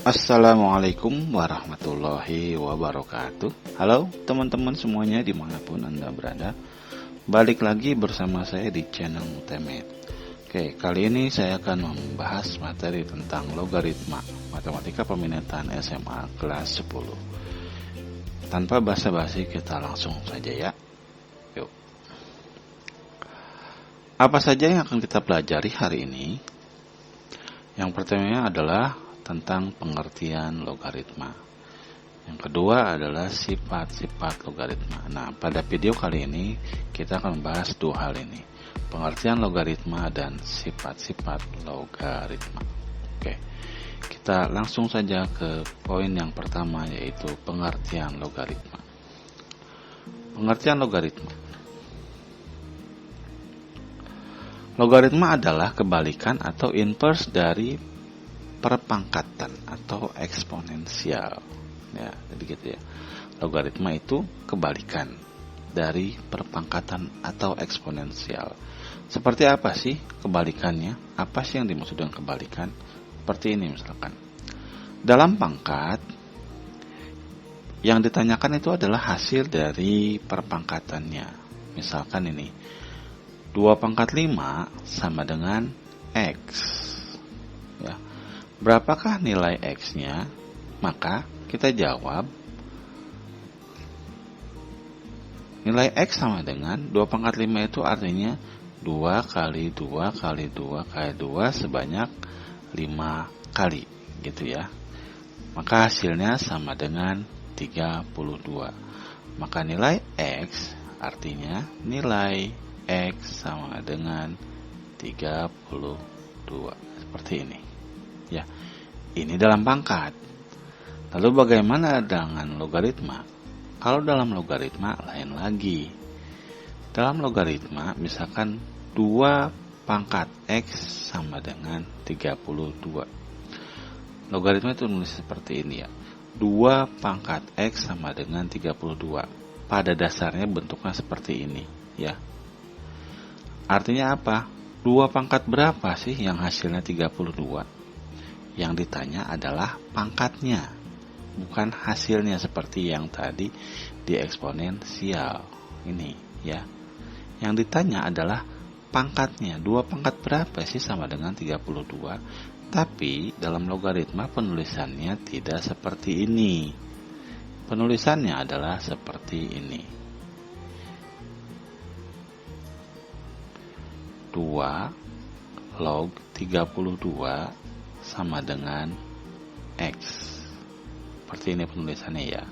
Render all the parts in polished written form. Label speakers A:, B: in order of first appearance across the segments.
A: Assalamualaikum warahmatullahi wabarakatuh. Halo teman-teman semuanya dimanapun Anda berada. Balik lagi bersama saya di channel Mutemet. Oke, kali ini saya akan membahas materi tentang logaritma Matematika Peminatan SMA kelas 10. Tanpa basa-basi kita langsung saja ya. Yuk. Apa saja yang akan kita pelajari hari ini? Yang pertama adalah tentang pengertian logaritma. Yang kedua adalah sifat-sifat logaritma. Nah, pada video kali ini kita akan membahas dua hal ini, pengertian logaritma dan sifat-sifat logaritma. Oke, kita langsung saja ke poin yang pertama, yaitu pengertian logaritma. Pengertian logaritma. Logaritma adalah kebalikan atau inverse dari perpangkatan atau eksponensial. Ya, jadi gitu ya. Logaritma itu kebalikan dari perpangkatan atau eksponensial. Seperti apa sih kebalikannya? Apa sih yang dimaksud dengan kebalikan? Seperti ini misalkan. Dalam pangkat, yang ditanyakan itu adalah hasil dari perpangkatannya. Misalkan ini, 2 pangkat 5 sama dengan X. Ya. Berapakah nilai X-nya? Maka kita jawab nilai X sama dengan 2 pangkat 5 itu artinya 2 kali 2 kali 2 kali 2 sebanyak 5 kali gitu ya. Maka hasilnya sama dengan 32. Maka nilai X artinya nilai X sama dengan 32. Seperti ini. Ya, ini dalam pangkat. Lalu bagaimana dengan logaritma? Kalau dalam logaritma lain lagi. Dalam logaritma misalkan 2 pangkat X sama dengan 32. Logaritma itu menulis seperti ini ya. 2 pangkat X sama dengan 32. Pada dasarnya bentuknya seperti ini ya. Artinya apa? 2 pangkat berapa sih yang hasilnya 32? Yang ditanya adalah pangkatnya, bukan hasilnya seperti yang tadi di eksponensial ini ya. Yang ditanya adalah pangkatnya. 2 pangkat berapa sih sama dengan 32? Tapi dalam logaritma penulisannya tidak seperti ini. Penulisannya adalah seperti ini. 2 log 32 sama dengan X. Seperti ini penulisannya ya.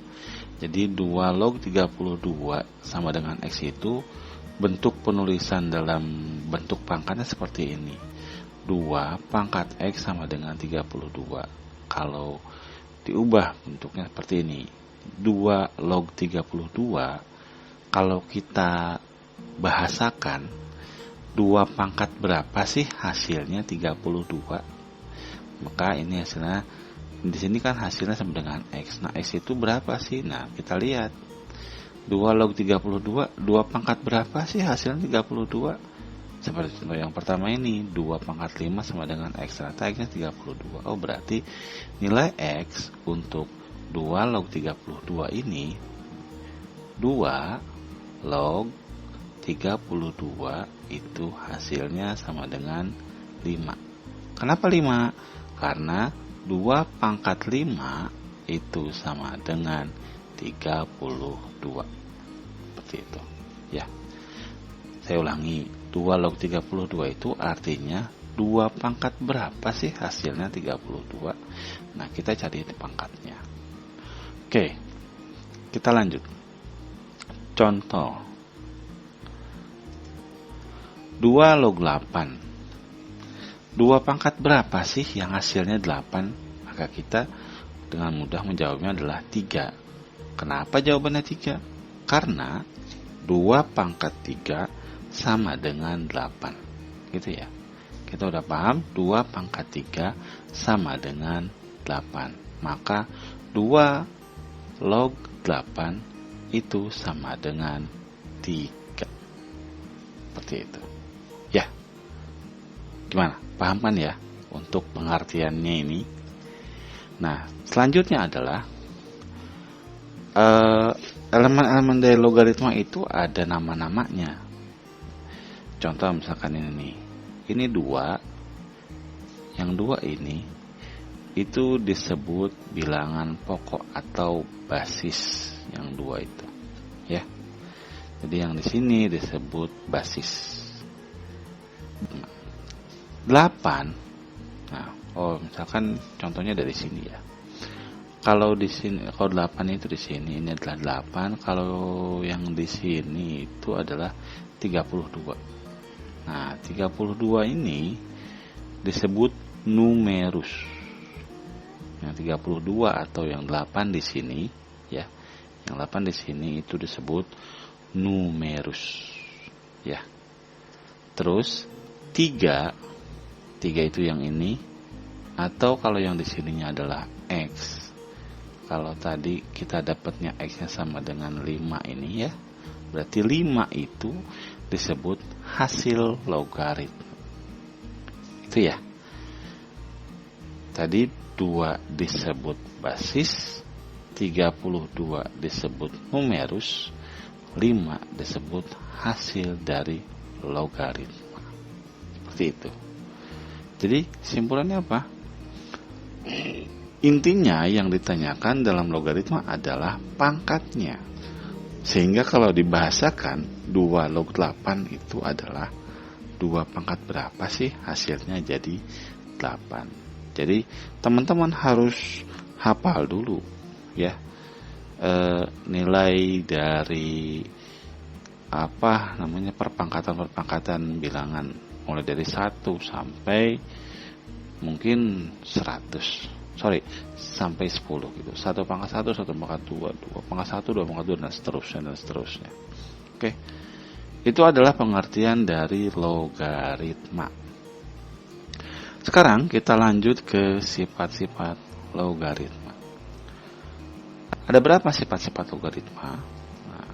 A: Jadi 2 log 32 sama dengan X itu bentuk penulisan dalam bentuk pangkatnya seperti ini. 2 pangkat X sama dengan 32. Kalau diubah bentuknya seperti ini. 2 log 32 kalau kita bahasakan 2 pangkat berapa sih hasilnya 32? Maka ini hasilnya, di sini kan hasilnya sama dengan X. Nah, X itu berapa sih? Nah, kita lihat 2 log 32, 2 pangkat berapa sih hasilnya 32? Seperti contoh yang pertama ini, 2 pangkat 5 sama dengan X. Ternyata X nya 32. Oh, berarti nilai X untuk 2 log 32 ini 2 log 32 itu hasilnya sama dengan 5. Kenapa 5? Karena 2 pangkat 5 itu sama dengan 32. Seperti itu. Ya. Saya ulangi, 2 log 32 itu artinya 2 pangkat berapa sih hasilnya 32? Nah, kita cari pangkatnya. Oke. Kita lanjut. Contoh. 2 log 8. 2 pangkat berapa sih yang hasilnya 8? Maka kita dengan mudah menjawabnya adalah 3. Kenapa jawabannya 3? Karena 2 pangkat 3 sama dengan 8. Gitu ya. Kita udah paham 2 pangkat 3 sama dengan 8. Maka 2 log 8 itu sama dengan 3. Seperti itu. Ya. Gimana? Paham kan ya untuk pengertiannya ini? Nah, selanjutnya adalah elemen-elemen dari logaritma itu ada nama-namanya. Contoh misalkan ini nih. Ini 2. Yang 2 ini itu disebut bilangan pokok atau basis yang 2 itu. Ya. Jadi yang di sini disebut basis. 8. Nah, misalkan contohnya dari sini ya. Kalau di sini, kalau 8 itu di sini, ini adalah 8. Kalau yang di sini itu adalah 32. Nah, 32 ini disebut numerus. Yang 32 atau yang 8 di sini, ya. Yang 8 di sini itu disebut numerus. Ya. Terus 3 itu yang ini, atau kalau yang di sininya adalah X. Kalau tadi kita dapatnya X-nya sama dengan 5 ini ya, berarti 5 itu disebut hasil logaritma. Itu ya. Tadi 2 disebut basis, 32 disebut numerus, 5 disebut hasil dari logaritma. Seperti itu. Jadi simpulannya apa? Intinya yang ditanyakan dalam logaritma adalah pangkatnya. Sehingga kalau dibahasakan 2 log 8 itu adalah 2 pangkat berapa sih hasilnya jadi 8. Jadi teman-teman harus hafal dulu ya nilai dari perpangkatan bilangan mulai dari 1 sampai mungkin 100. Sampai 10 gitu. 1 pangkat 1, 1 pangkat 2, 2 pangkat 1, 2 pangkat 2 dan seterusnya. Oke. Itu adalah pengertian dari logaritma. Sekarang kita lanjut ke sifat-sifat logaritma. Ada berapa sifat-sifat logaritma? Nah,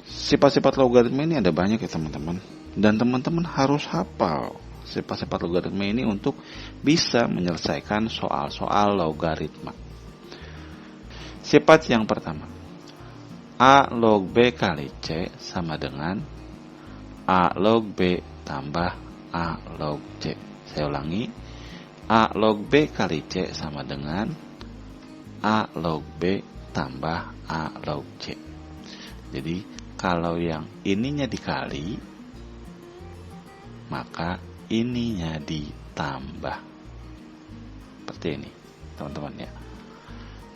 A: sifat-sifat logaritma ini ada banyak ya teman-teman. Dan teman-teman harus hafal sifat-sifat logaritma ini untuk bisa menyelesaikan soal-soal logaritma. Sifat yang pertama, A log B kali C sama dengan A log B tambah A log C. Saya ulangi, A log B kali C sama dengan A log B tambah A log C. Jadi kalau yang ininya dikali, maka ininya ditambah. Seperti ini teman-teman ya.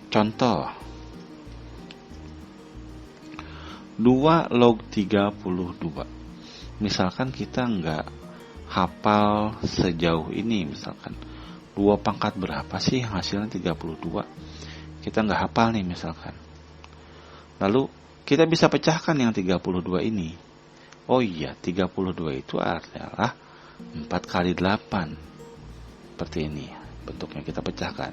A: Contoh 2 log 32. Misalkan kita nggak hafal sejauh ini, misalkan 2 pangkat berapa sih hasilnya 32, kita nggak hafal nih misalkan. Lalu kita bisa pecahkan yang 32 ini. Oh iya, 32 itu adalah 4 kali 8. Seperti ini bentuknya, kita pecahkan.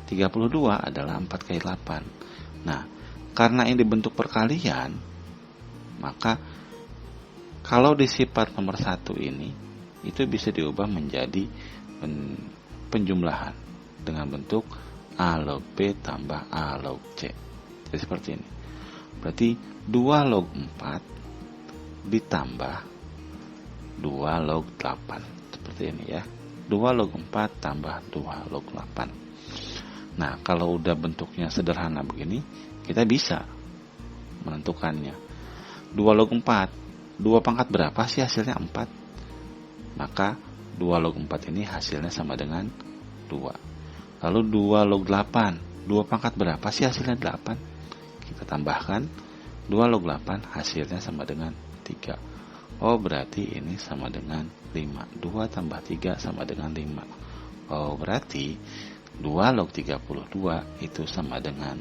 A: 32 adalah 4 kali 8. Nah, karena ini bentuk perkalian, maka kalau di sifat nomor 1 ini, itu bisa diubah menjadi penjumlahan dengan bentuk A log B tambah A log C. Jadi seperti ini. Berarti 2 log 4 ditambah 2 log 8. Seperti ini ya. 2 log 4 tambah 2 log 8. Nah, kalau udah bentuknya sederhana begini, kita bisa menentukannya. 2 log 4, 2 pangkat berapa sih hasilnya? 4. Maka 2 log 4 ini hasilnya sama dengan 2. Lalu 2 log 8, 2 pangkat berapa sih hasilnya? 8. Kita tambahkan 2 log 8 hasilnya sama dengan 3. Oh, berarti ini sama dengan 5. 2 tambah 3 sama dengan 5. Oh, berarti 2 log 32 itu sama dengan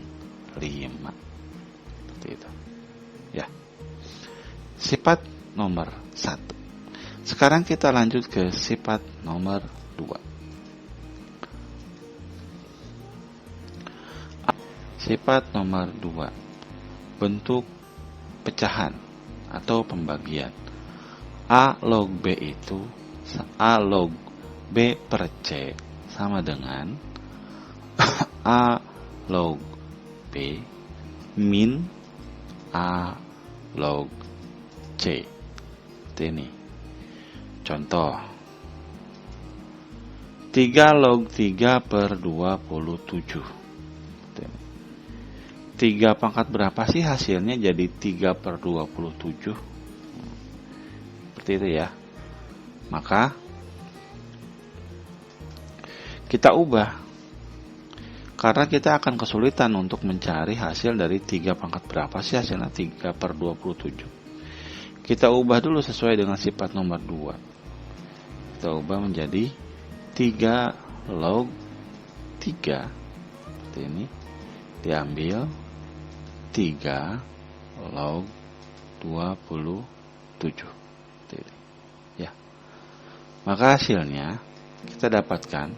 A: 5. Seperti itu. Ya. Sifat nomor 1. Sekarang kita lanjut ke sifat nomor 2. Sifat nomor 2. Bentuk pecahan atau pembagian. A log B itu A log B per C sama dengan A log B min A log C. Seperti ini. Contoh 3 log 3 per 27. 3 pangkat berapa sih hasilnya jadi 3 per 27? Seperti itu ya. Maka kita ubah. Karena kita akan kesulitan untuk mencari hasil dari 3 pangkat berapa sih hasilnya 3 per 27. Kita ubah dulu sesuai dengan sifat nomor 2. Kita ubah menjadi 3 log 3. Seperti ini. Diambil 3 log 27. Seperti ini. Ya. Maka hasilnya kita dapatkan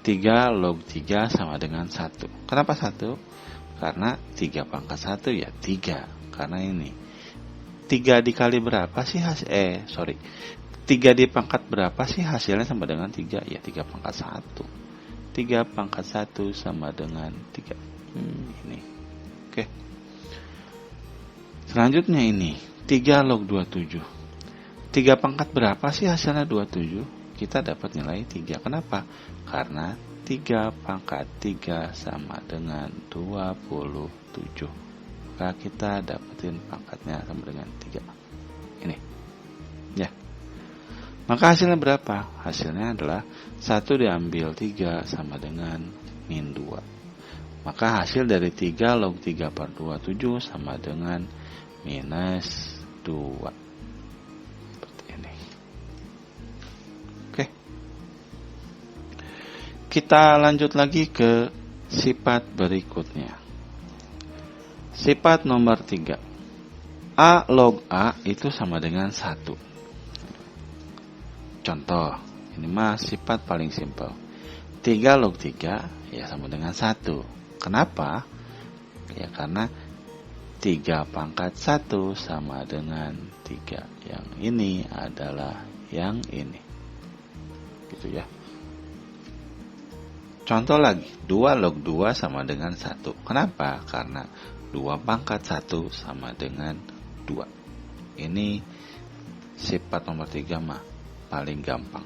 A: 3 log 3 sama dengan 1. Kenapa 1? Karena 3 pangkat 1 ya 3. Karena ini 3 dikali berapa sih 3 dipangkat berapa sih hasilnya sama dengan 3? Ya 3 pangkat 1. 3 pangkat 1 sama dengan 3. Ini. Oke. Selanjutnya ini 3 log 27. 3 pangkat berapa sih hasilnya 27? Kita dapat nilai 3. Kenapa? Karena 3 pangkat 3 sama dengan 27. Maka kita dapetin pangkatnya sama dengan 3. Ini. Ya. Maka hasilnya berapa? Hasilnya adalah 1 diambil 3 sama dengan min 2. Maka hasil dari 3 log 3 per 27 sama dengan minus 2. Seperti ini. Oke. Kita lanjut lagi ke sifat berikutnya. Sifat nomor 3. A log A itu sama dengan 1. Contoh, ini mah sifat paling simpel. 3 log 3 ya sama dengan 1. Kenapa? Ya karena 3 pangkat 1 sama dengan 3. Yang ini adalah yang ini. Gitu ya. Contoh lagi, 2 log 2 sama dengan 1. Kenapa? Karena 2 pangkat 1 sama dengan 2. Ini sifat nomor 3 mah paling gampang.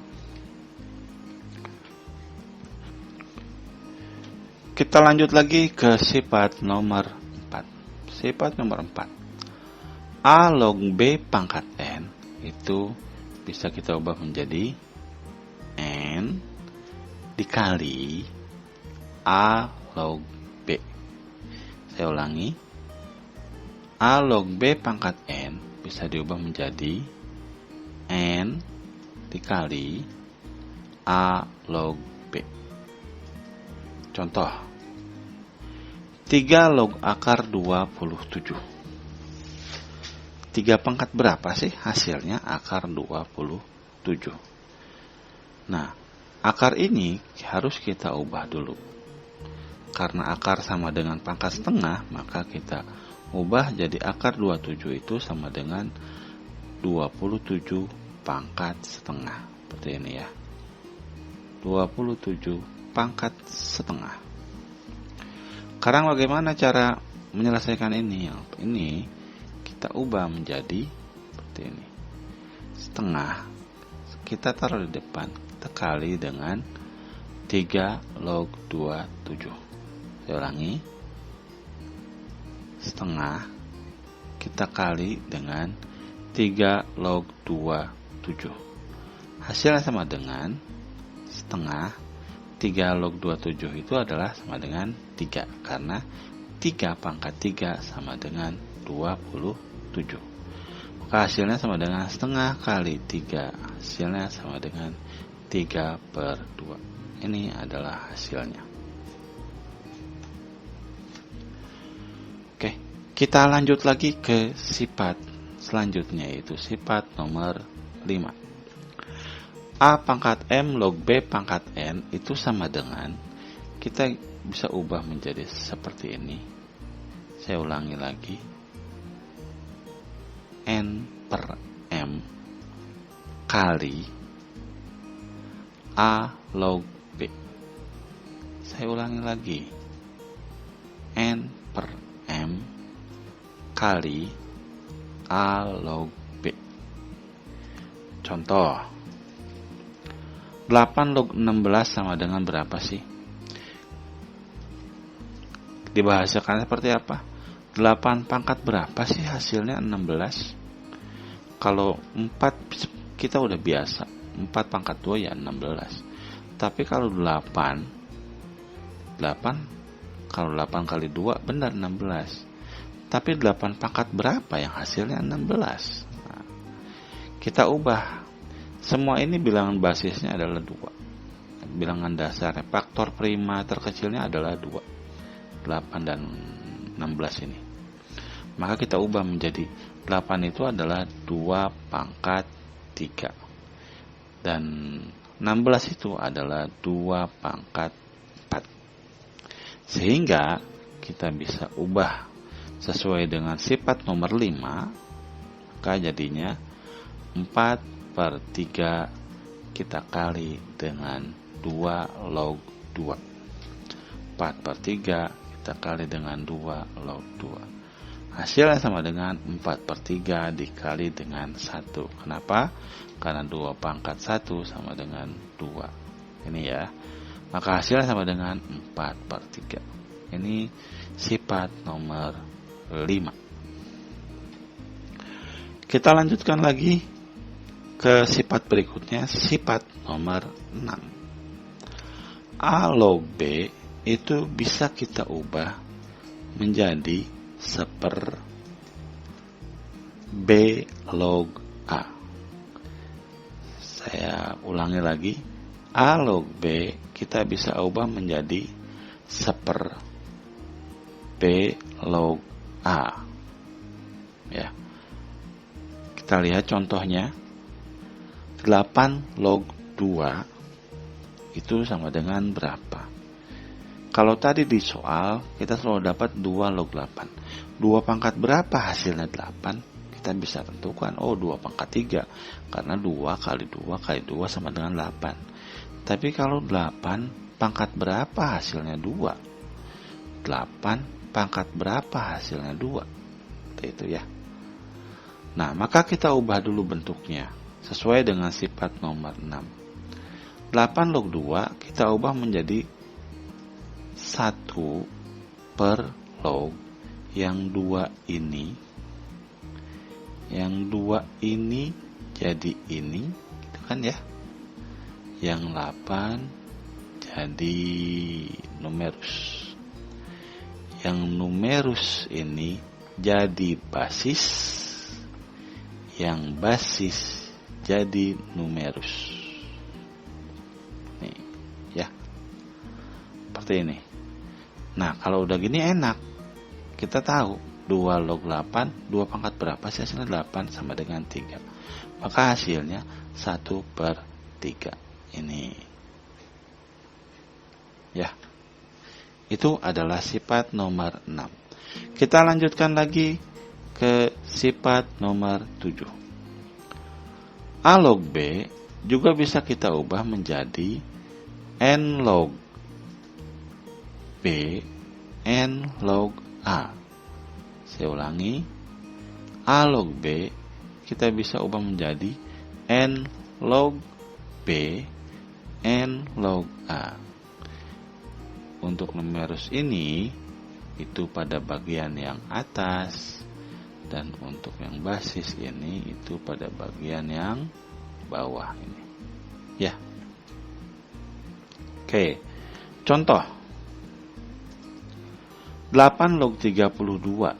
A: Kita lanjut lagi ke sifat nomor 4. Sifat nomor 4. A log B pangkat N itu bisa kita ubah menjadi N dikali A log B. Saya ulangi. A log B pangkat N bisa diubah menjadi N dikali A log B. Contoh 3 log akar 27. 3 pangkat berapa sih hasilnya akar 27? Nah, akar ini harus kita ubah dulu. Karena akar sama dengan pangkat setengah, maka kita ubah jadi akar 27 itu sama dengan 27 pangkat setengah. Seperti ini ya. 27 pangkat setengah. Sekarang bagaimana cara menyelesaikan ini? Ini kita ubah menjadi seperti ini. Setengah kita taruh di depan, kita kali dengan 3 log 27. Saya ulangi. Setengah kita kali dengan 3 log 27. Hasilnya sama dengan setengah 3 log 27 itu adalah sama dengan 3. Karena 3 pangkat 3 sama dengan 27. Maka hasilnya sama dengan setengah kali 3. Hasilnya sama dengan 3 per 2. Ini adalah hasilnya. Oke, kita lanjut lagi ke sifat selanjutnya, yaitu sifat nomor 5. A pangkat M log B pangkat N itu sama dengan, kita bisa ubah menjadi seperti ini. Saya ulangi lagi. N per M kali A log B. Saya ulangi lagi. N per M kali A log B. Contoh, 8 log 16 sama dengan berapa sih? Dibahasakan seperti apa? 8 pangkat berapa sih hasilnya 16? Kalau 4 kita udah biasa, 4 pangkat 2 ya 16. Tapi kalau 8 kalau 8 kali 2 benar 16. Tapi 8 pangkat berapa yang hasilnya 16? Nah, kita ubah. Semua ini bilangan basisnya adalah 2. Bilangan dasar faktor prima terkecilnya adalah 2. 8 dan 16 ini. Maka kita ubah menjadi 8 itu adalah 2 pangkat 3. Dan 16 itu adalah 2 pangkat 4. Sehingga kita bisa ubah sesuai dengan sifat nomor 5. Maka jadinya 4/3 kita kali dengan 2 log 2. 4/3 kita kali dengan 2 log 2. Hasilnya sama dengan 4/3 dikali dengan 1. Kenapa? Karena 2 pangkat 1 sama dengan 2. Ini ya. Maka hasilnya sama dengan 4/3. Ini sifat nomor 5. Kita lanjutkan lagi ke sifat berikutnya, sifat nomor 6. A log B itu bisa kita ubah menjadi 1/b log A. Saya ulangi lagi. A log B kita bisa ubah menjadi 1/b log A. Ya. Kita lihat contohnya. 8 log 2 itu sama dengan berapa? Kalau tadi di soal kita selalu dapat 2 log 8. 2 pangkat berapa hasilnya 8? Kita bisa tentukan, 2 pangkat 3. Karena 2 kali 2 kali 2 sama dengan 8. Tapi kalau 8 pangkat berapa hasilnya 2? 8 pangkat berapa hasilnya 2? Itu ya. Nah, maka kita ubah dulu bentuknya sesuai dengan sifat nomor 6. 8 log 2 kita ubah menjadi 1 per log yang 2 ini. Yang 2 ini jadi ini, gitu kan ya. Yang 8 jadi numerus. Yang numerus ini jadi basis. Yang basis jadi numerus. Nih, ya. Seperti ini. Nah, kalau udah gini enak. Kita tahu 2 log 8, 2 pangkat berapa sih hasilnya 8 sama dengan 3. Maka hasilnya 1/3. Ini. Ya. Itu adalah sifat nomor 6. Kita lanjutkan lagi ke sifat nomor 7. A log B juga bisa kita ubah menjadi N log B N log A. Saya ulangi. A log B kita bisa ubah menjadi N log B N log A. Untuk numerus ini itu pada bagian yang atas, dan untuk yang basis ini itu pada bagian yang bawah ini. Ya. Oke. Contoh. 8 log 32.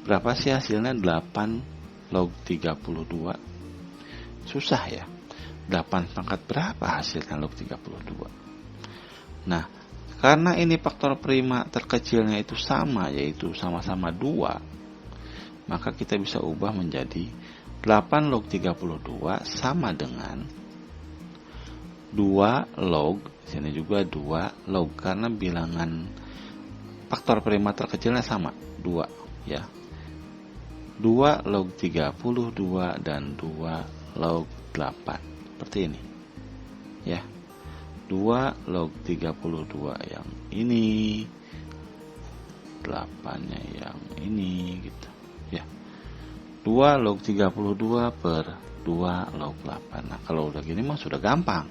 A: Berapa sih hasilnya 8 log 32? Susah ya. 8 pangkat berapa hasilnya log 32? Nah, karena ini faktor prima terkecilnya itu sama, yaitu sama-sama 2, maka kita bisa ubah menjadi 8 log 32 sama dengan 2 log, sini juga 2 log, karena bilangan faktor prima terkecilnya sama, 2 ya. 2 log 32 dan 2 log 8. Seperti ini. Ya. 2 log 32 yang ini, 8-nya yang ini gitu ya. 2 log 32 per 2 log 8. Nah, kalau udah gini mah sudah gampang.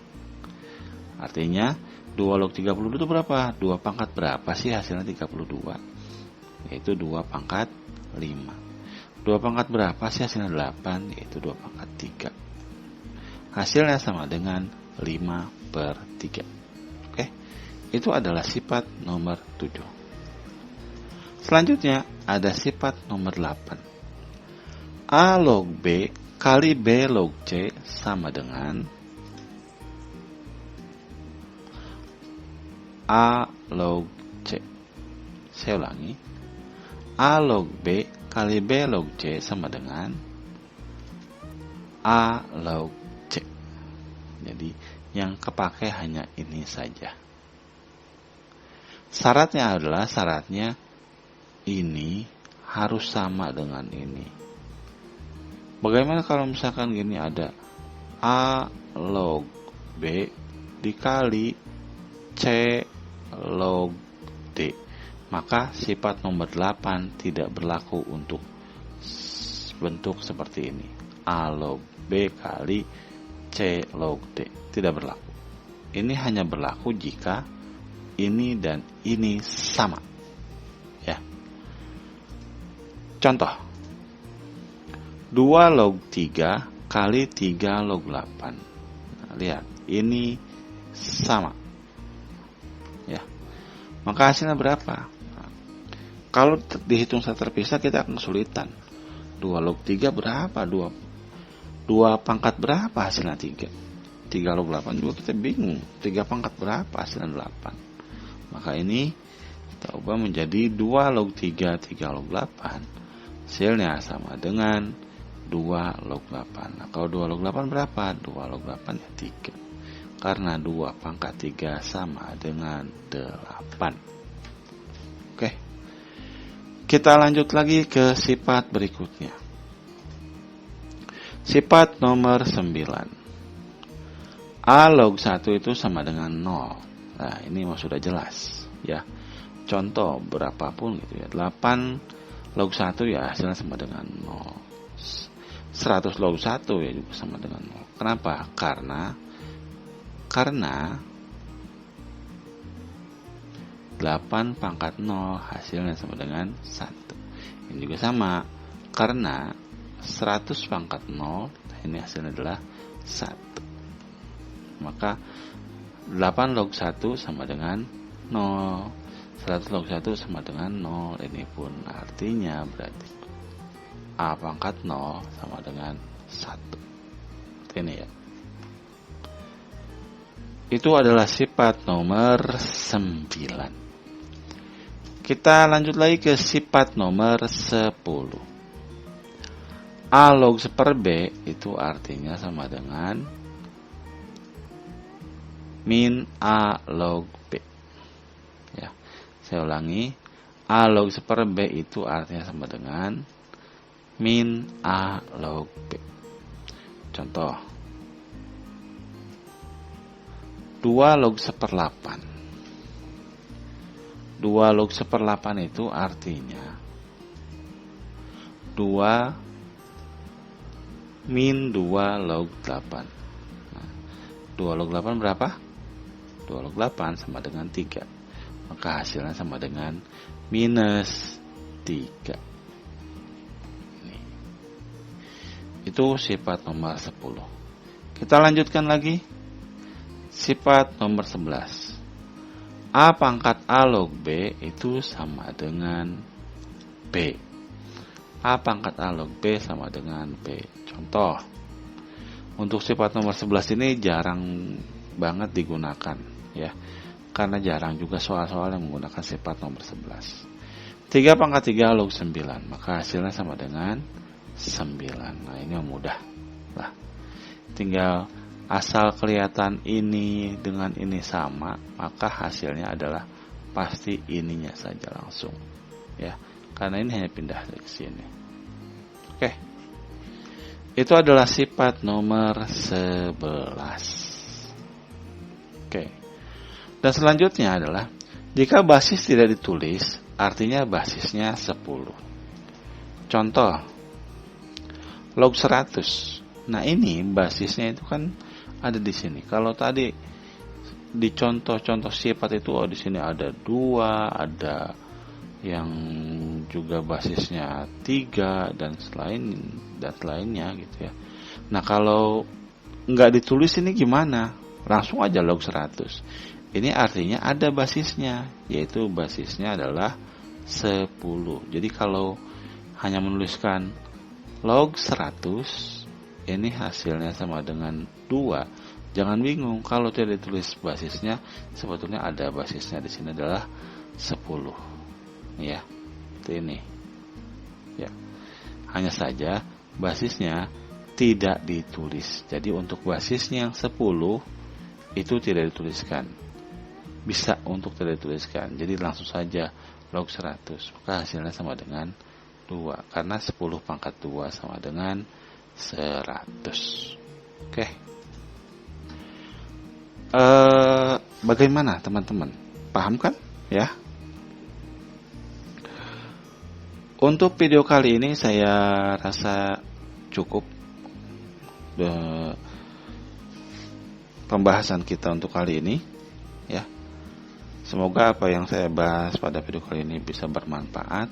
A: Artinya 2 log 32 itu berapa? 2 pangkat berapa sih hasilnya 32? Yaitu 2 pangkat 5. 2 pangkat berapa sih hasilnya 8? Yaitu 2 pangkat 3. Hasilnya sama dengan 5 per 3. Oke, itu adalah sifat nomor 7. Selanjutnya ada sifat nomor 8. A log B kali B log C sama dengan A log C. Saya ulangi. A log B kali B log C sama dengan A log C. Jadi yang kepakai hanya ini saja. Syaratnya ini harus sama dengan ini. Bagaimana kalau misalkan gini ada A log B dikali C log D, maka sifat nomor 8 tidak berlaku untuk bentuk seperti ini. A log B kali C log D tidak berlaku. Ini hanya berlaku jika ini dan ini sama. Ya. Contoh. 2 log 3 kali 3 log 8. Nah, lihat, ini sama. Ya. Maka hasilnya berapa? Nah, kalau dihitung secara terpisah kita akan kesulitan. 2 log 3 berapa? 2 pangkat berapa hasilnya 3? 3 log 8 juga kita bingung. 3 pangkat berapa hasilnya 8? Maka ini kita ubah menjadi 2 log 3, 3 log 8. Hasilnya sama dengan 2 log 8. Nah, kalau 2 log 8 berapa? 2 log 8 ya 3. Karena 2 pangkat 3 sama dengan 8. Oke. Kita lanjut lagi ke sifat berikutnya. Sifat nomor 9. A log 1 itu sama dengan 0. Nah, ini mah sudah jelas ya. Contoh berapapun gitu ya. 8 log 1 ya hasilnya sama dengan 0. 100 log 1 ya juga sama dengan 0. Kenapa? Karena 8 pangkat 0 hasilnya sama dengan 1. Ini juga sama. Karena 100 pangkat 0 ini hasilnya adalah 1. Maka 8 log 1 sama dengan 0. 100 log 1 sama dengan 0. Ini pun artinya berarti A pangkat 0 sama dengan 1. Ini ya. Itu adalah sifat nomor 9. Kita lanjut lagi ke sifat nomor 10. A log 1 per B itu artinya sama dengan min A log B. Ya, saya ulangi. A log 1 per B itu artinya sama dengan min A log B. Contoh. 2 log 1 per 8. 2 log 1 per 8 itu artinya 2 min 2 log 8. Nah, 2 log 8 berapa? 2 log 8 sama dengan 3. Maka hasilnya sama dengan minus 3. Ini. Itu sifat nomor 10. Kita lanjutkan lagi. Sifat nomor 11. A pangkat A log B itu sama dengan B. A pangkat A log B sama dengan B. Contoh. Untuk sifat nomor 11 ini jarang banget digunakan ya. Karena jarang juga soal-soal yang menggunakan sifat nomor 11. 3 pangkat 3 log 9. Maka hasilnya sama dengan 9. Nah, ini mudah lah. Tinggal asal kelihatan ini dengan ini sama, maka hasilnya adalah pasti ininya saja langsung. Ya, karena ini hanya pindah dari sini. Oke. Itu adalah sifat nomor 11. Oke. Dan selanjutnya adalah jika basis tidak ditulis, artinya basisnya 10. Contoh, log 100. Nah, ini basisnya itu kan ada di sini. Kalau tadi di contoh-contoh sifat itu di sini ada 2, ada yang juga basisnya 3 dan lainnya gitu ya. Nah, kalau nggak ditulis ini gimana? Langsung aja log 100. Ini artinya ada basisnya, yaitu basisnya adalah 10. Jadi kalau hanya menuliskan log 100, ini hasilnya sama dengan 2. Jangan bingung, kalau tidak ditulis basisnya, sebetulnya ada basisnya di sini adalah 10. Ya, seperti ini. Ya. Hanya saja basisnya tidak ditulis. Jadi untuk basisnya yang 10 itu tidak dituliskan. Bisa untuk tidak dituliskan. Jadi langsung saja log 100. Maka hasilnya sama dengan 2. Karena 10 pangkat 2 sama dengan 100. Oke. Bagaimana teman-teman? Paham kan? Ya. Untuk video kali ini saya rasa cukup pembahasan kita untuk kali ini, ya. Semoga apa yang saya bahas pada video kali ini bisa bermanfaat.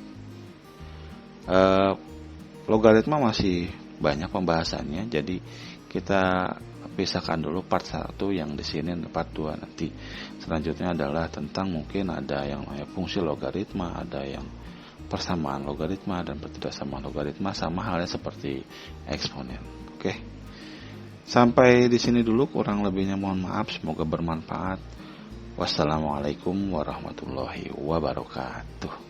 A: Logaritma masih banyak pembahasannya, jadi kita pisahkan dulu part 1 yang di sini, part 2 nanti. Selanjutnya adalah tentang mungkin ada yang namanya fungsi logaritma, ada yang persamaan logaritma dan pertidaksamaan logaritma, sama halnya seperti eksponen. Oke. Sampai di sini dulu, kurang lebihnya mohon maaf, semoga bermanfaat. Wassalamualaikum warahmatullahi wabarakatuh.